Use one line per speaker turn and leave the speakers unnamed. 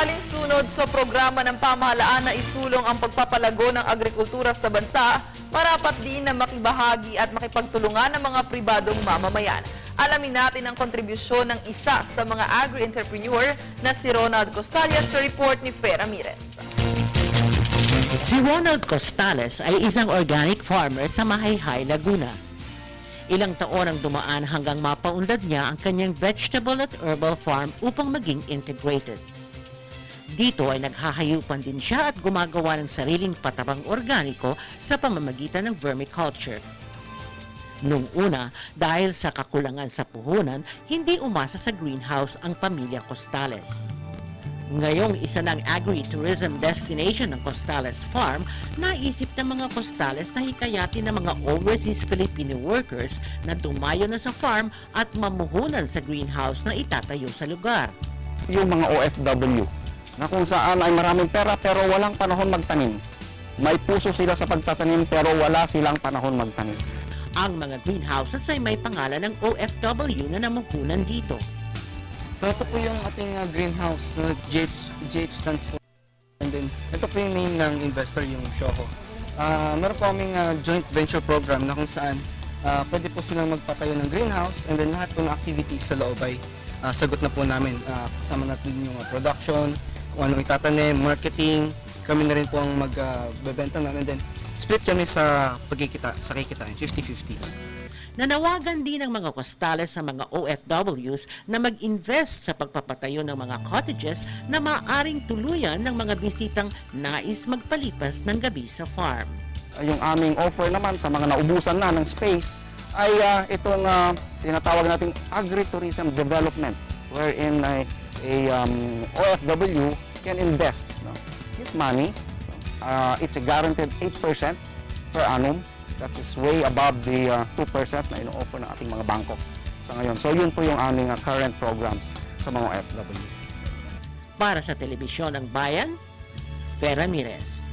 Alinsunod sa programa ng pamahalaan na isulong ang pagpapalago ng agrikultura sa bansa, marapat din na makibahagi at makipagtulungan ng mga pribadong mamamayan. Alamin natin ang kontribusyon ng isa sa mga agri-entrepreneur na si Ronald Costales sa report ni Fer Ramirez.
Si Ronald Costales ay isang organic farmer sa Mahayhay, Laguna. Ilang taon ang dumaan hanggang mapaunlad niya ang kanyang vegetable at herbal farm upang maging integrated. Dito ay naghahayupan din siya at gumagawa ng sariling patabang organiko sa pamamagitan ng vermiculture. Nung una, dahil sa kakulangan sa puhunan, hindi umasa sa greenhouse ang pamilya Costales. Ngayong isa ng agri-tourism destination ng Costales Farm, naisip ng mga Costales na hikayatin ng mga overseas Filipino workers na dumayo na sa farm at mamuhunan sa greenhouse na itatayo sa lugar.
Yung mga OFW, na kung saan ay maraming pera pero walang panahon magtanim. May puso sila sa pagtatanim pero wala silang panahon magtanim.
Ang mga greenhouses ay may pangalan ng OFW na namuhunan dito.
So ito po yung ating greenhouse, GH stands for. And then ito po yung name ng investor, yung Shoho. Meron po kaming joint venture program na kung saan pwede po silang magpatayo ng greenhouse and then lahat po ng activities sa loob ay sagot na po namin. Kasama natin yung production, kung anong itatanim, marketing, kami na rin po ang magbebenta na, and then split kami sa pagkikita, sa kikitain, 50-50.
Nanawagan din ng mga Costales sa mga OFWs na mag-invest sa pagpapatayo ng mga cottages na maaaring tuluyan ng mga bisitang nais magpalipas ng gabi sa farm.
Yung aming offer naman sa mga naubusan na ng space ay itong tinatawag nating agritourism development, wherein OFW can invest his money. It's a guaranteed 8% per annum. That is way above the 2% na ino-offer ng ating mga bangko sa ngayon. So yun po yung aming current programs sa mga OFW.
Para sa Telebisyon ng Bayan, Fer Ramirez.